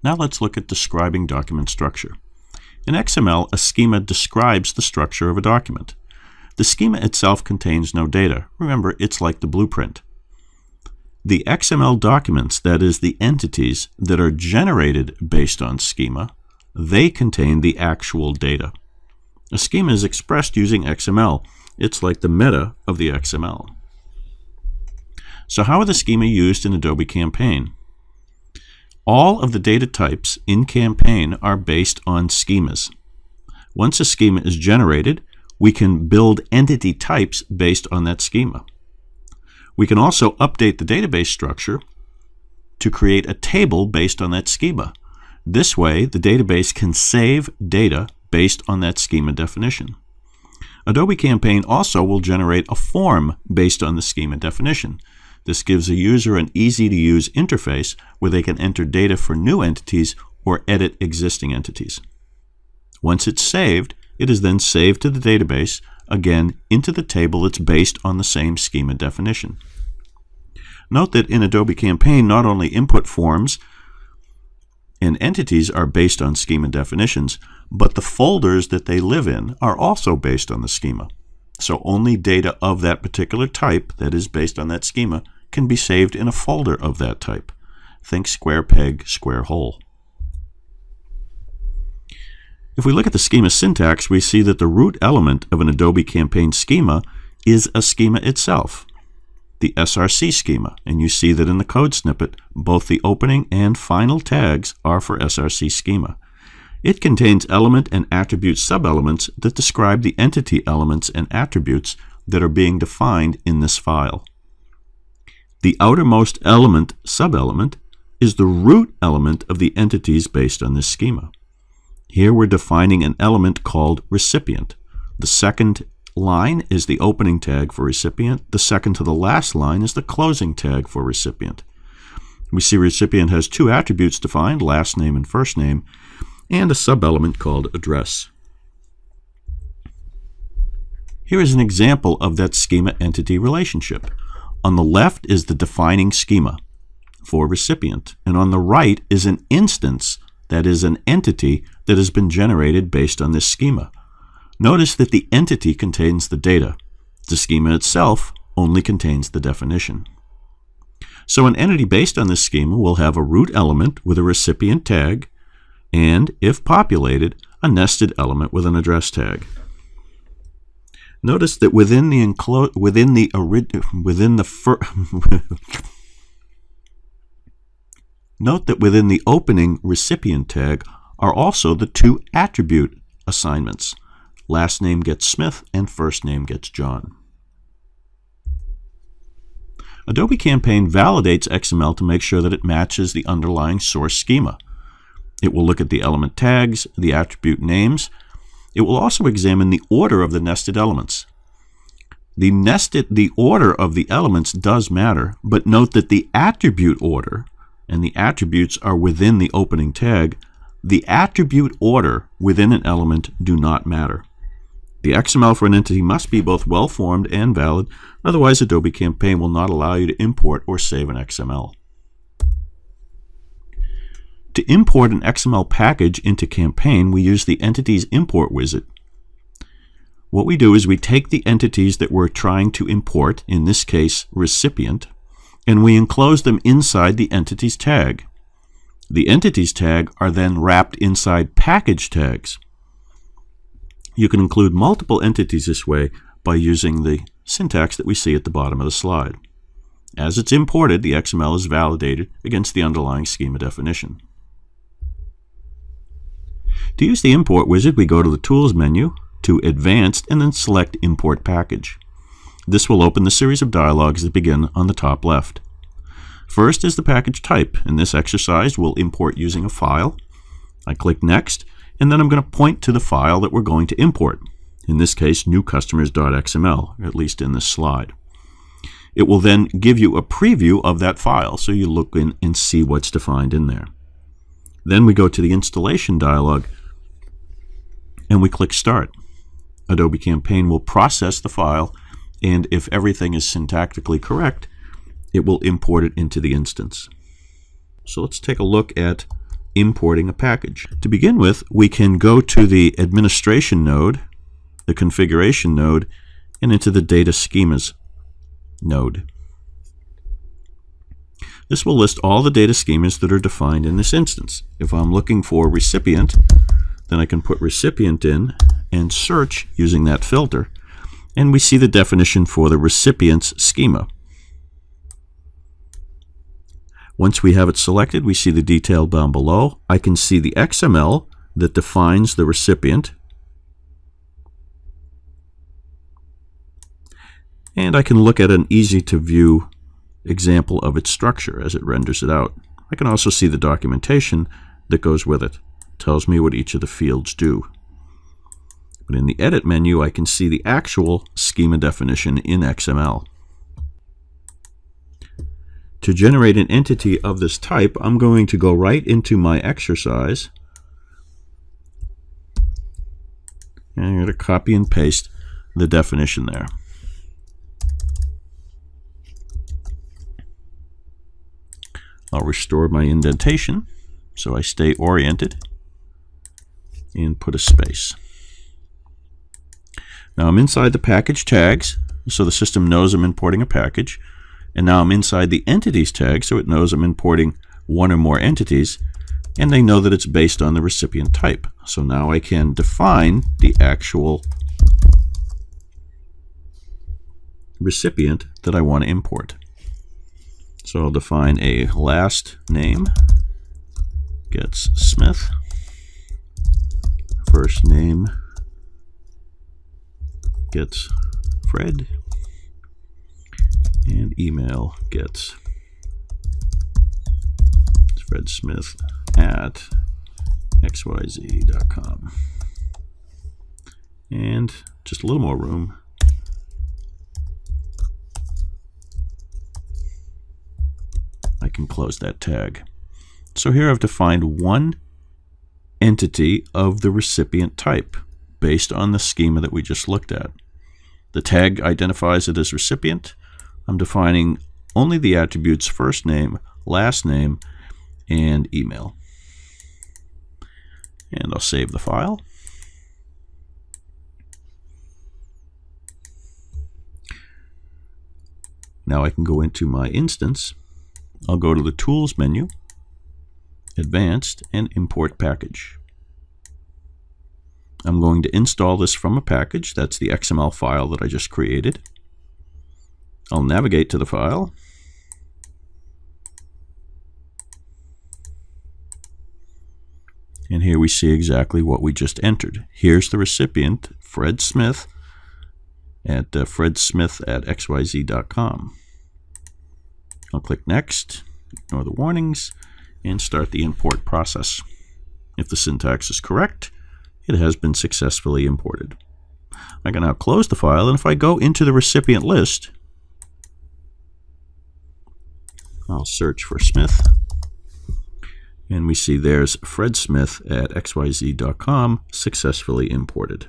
Now let's look at describing document structure. In XML, a schema describes the structure of a document. The schema itself contains no data. Remember, it's like the blueprint. The XML documents, that is, the entities that are generated based on schema, they contain the actual data. A schema is expressed using XML. It's like the meta of the XML. So how are the schema used in Adobe Campaign? All of the data types in Campaign are based on schemas. Once a schema is generated, we can build entity types based on that schema. We can also update the database structure to create a table based on that schema. This way, the database can save data based on that schema definition. Adobe Campaign also will generate a form based on the schema definition. This gives a user an easy-to-use interface where they can enter data for new entities or edit existing entities. Once it's saved, it is then saved to the database, again into the table that's based on the same schema definition. Note that in Adobe Campaign, not only input forms and entities are based on schema definitions, but the folders that they live in are also based on the schema. So only data of that particular type that is based on that schema can be saved in a folder of that type. Think square peg, square hole. If we look at the schema syntax, we see that the root element of an Adobe Campaign schema is a schema itself, the SRC schema. And you see that in the code snippet, both the opening and final tags are for SRC schema. It contains element and attribute subelements that describe the entity elements and attributes that are being defined in this file. The outermost element subelement is the root element of the entities based on this schema. Here we're defining an element called recipient. The second line is the opening tag for recipient. The second to the last line is the closing tag for recipient. We see recipient has two attributes defined, last name and first name, and a subelement called address. Here is an example of that schema entity relationship. On the left is the defining schema for recipient, and on the right is an instance, that is an entity that has been generated based on this schema. Notice that the entity contains the data. The schema itself only contains the definition. So an entity based on this schema will have a root element with a recipient tag, and, if populated, a nested element with an address tag. Notice that within the Note that within the opening recipient tag are also the two attribute assignments. Last name gets Smith and first name gets John. Adobe Campaign validates XML to make sure that it matches the underlying source schema. It will look at the element tags, the attribute names. It will also examine the order of the nested elements. The order of the elements does matter, but note that the attribute order, and the attributes are within the opening tag, the attribute order within an element do not matter. The XML for an entity must be both well-formed and valid, otherwise Adobe Campaign will not allow you to import or save an XML. To import an XML package into Campaign, we use the Entities Import Wizard. What we do is we take the entities that we're trying to import, in this case recipient, and we enclose them inside the Entities tag. The Entities tag are then wrapped inside package tags. You can include multiple entities this way by using the syntax that we see at the bottom of the slide. As it's imported, the XML is validated against the underlying schema definition. To use the Import Wizard, we go to the Tools menu, to Advanced, and then select Import Package. This will open the series of dialogues that begin on the top left. First is the package type. In this exercise, we'll import using a file. I click Next, and then I'm going to point to the file that we're going to import. In this case, newcustomers.xml, at least in this slide. It will then give you a preview of that file, so you look in and see what's defined in there. Then we go to the installation dialog, and we click Start. Adobe Campaign will process the file and if everything is syntactically correct, it will import it into the instance. So let's take a look at importing a package. To begin with, we can go to the administration node, the configuration node, and into the data schemas node. This will list all the data schemas that are defined in this instance. If I'm looking for recipient, then I can put recipient in and search using that filter, and we see the definition for the recipient's schema. Once we have it selected, we see the detail down below. I can see the XML that defines the recipient, and I can look at an easy-to-view example of its structure as it renders it out. I can also see the documentation that goes with it. It tells me what each of the fields do. But in the Edit menu, I can see the actual schema definition in XML. To generate an entity of this type, I'm going to go right into my exercise, and I'm going to copy and paste the definition there. I'll restore my indentation so I stay oriented and put a space. Now I'm inside the package tags, so the system knows I'm importing a package. And now I'm inside the entities tag, so it knows I'm importing one or more entities, and they know that it's based on the recipient type. So now I can define the actual recipient that I want to import. So I'll define a last name gets Smith, first name gets Fred, and email gets fredsmith@xyz.com. And just a little more room. I can close that tag. So here I've defined one entity of the recipient type based on the schema that we just looked at. The tag identifies it as recipient. I'm defining only the attributes first name, last name, and email. And I'll save the file. Now I can go into my instance. I'll go to the Tools menu, Advanced, and Import Package. I'm going to install this from a package. That's the XML file that I just created. I'll navigate to the file. And here we see exactly what we just entered. Here's the recipient, Fred Smith, at fredsmith@xyz.com. I'll click Next, ignore the warnings, and start the import process. If the syntax is correct, it has been successfully imported. I can now close the file, and if I go into the recipient list, I'll search for Smith, and we see there's Fred Smith at xyz.com successfully imported.